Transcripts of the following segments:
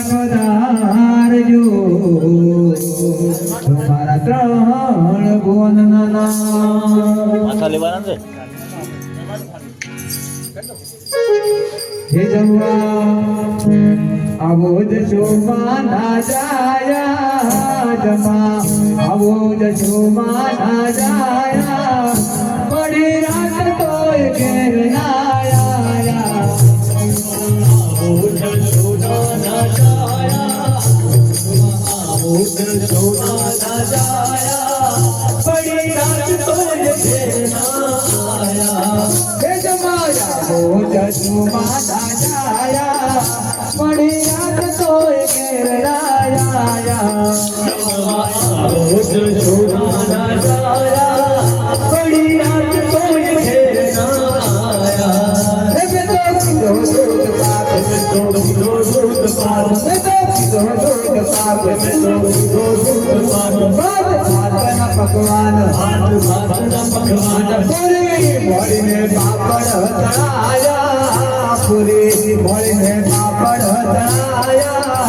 પધારજો તમારા ત્રણ ભુવનના માથા લેવાના છે હે જમવા આવો જ શોભાના જાયા જમા આવો જ શોભાના જાયા બડી રાત તોય ઘેર ના આયા આવો જ શોભાના જાયા આવો જ શોભાના જાયા બડી રાત તોય ઘેર ના આયા હે જમા આવો જ શોભાના જાયા બડી રાત તોય ઘેર ના આયા આવો જ શોભાના જાયા બડી રાત તોય ઘેર ના આયા હે બેટો દૂધ પાક બેટો દૂધ પાક બેટો દૂધ પાક બેટો દૂધ પાક ભાતના પકવાન પૂરી ભળીને પાપડ તળાયા પૂરી ભળીને પાપડ તળાયા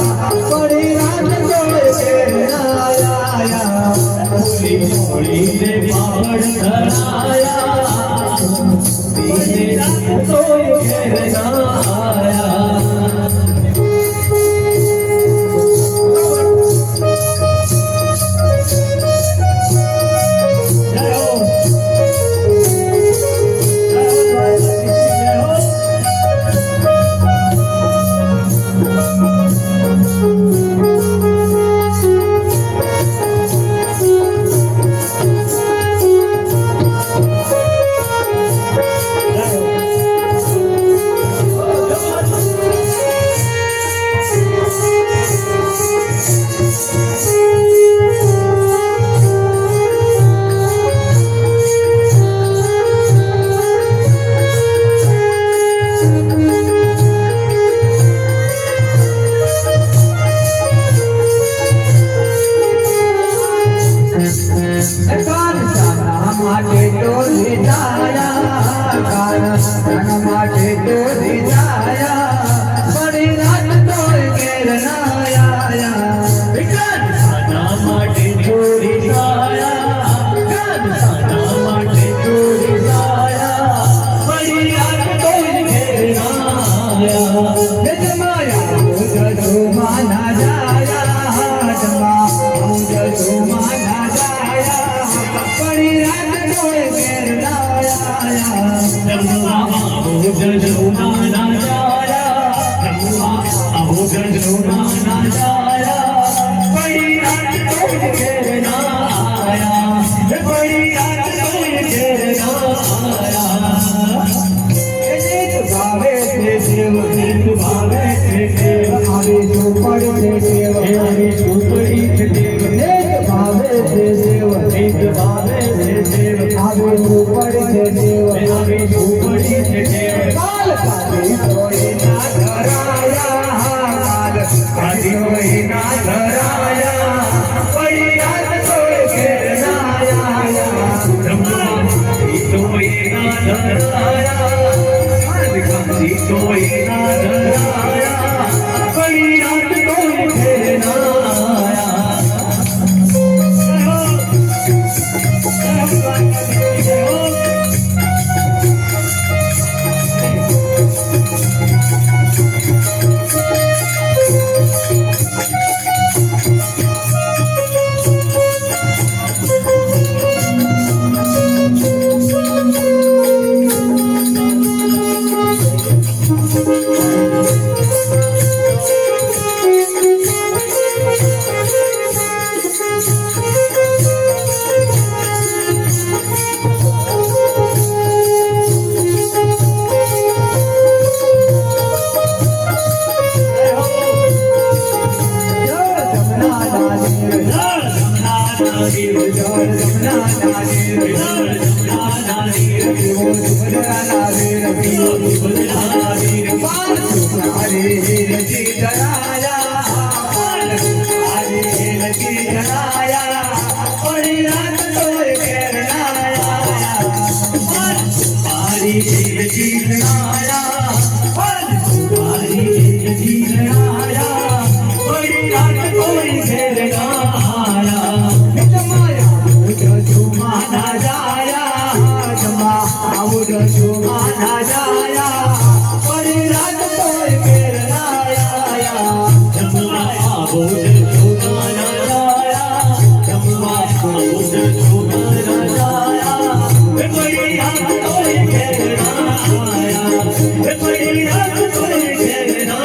પડી રાત તોય ઘેર ના આયા પૂરી ભળીને પાપડ તળાયા પડી રાત તોય ઘેર ના આયા માટે તો દિજાયા કાના માટે તો દિજાયા બડી રાત તોય ઘેર ના આયા કાના માટે તો દિજાયા કાના માટે તો દિજાયા બડી રાત તોય ઘેર ના આયા હે જમાયા મુજજો માના જાયા જમા મુજજો માના જાયા બડી રાત તોય ઘેર ના આયા જમવા આવો જજો માના જાયા જમવા આવો જજો માના જાયા બડી રાત તોય ઘેર ના આયા બડી રાત તોય ઘેર ના આયા એક ભાવે તે દેવ એક ભાવે તે દેવ આવે ઝોપડી તે દેવ આવે ઝોપડી તે દેવ એક ભાવે તે દેવ એક ભાવે તે દેવ આવે ઝોપડી તે દેવ આવે ઝોપડી તે દેવ કાલ કાઢી તોય ના ધરાયા કાલ કાઢી તોય ના ધરાયા બડી રાત તોય ઘેર ના આયા જમવા તોય ના ધરાયા કાઢી તોય ના ધરાયા બડી રાત તોય ઘેર ના આયા जमुआ आबोद जोगाया जाया जमुआ आबोद जोगाया जाया वे बड़ी रात कोई कहना आया वे बड़ी रात कोई कहना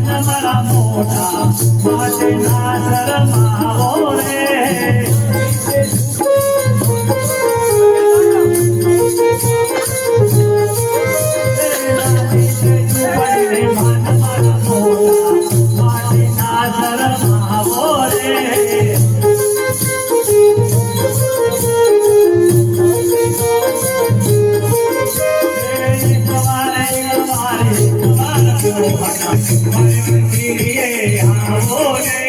मन मला मोठा माझे नाजर मावो रे मन मला मोठा माझे नाजर मावो रे हमारे हमारे हमारे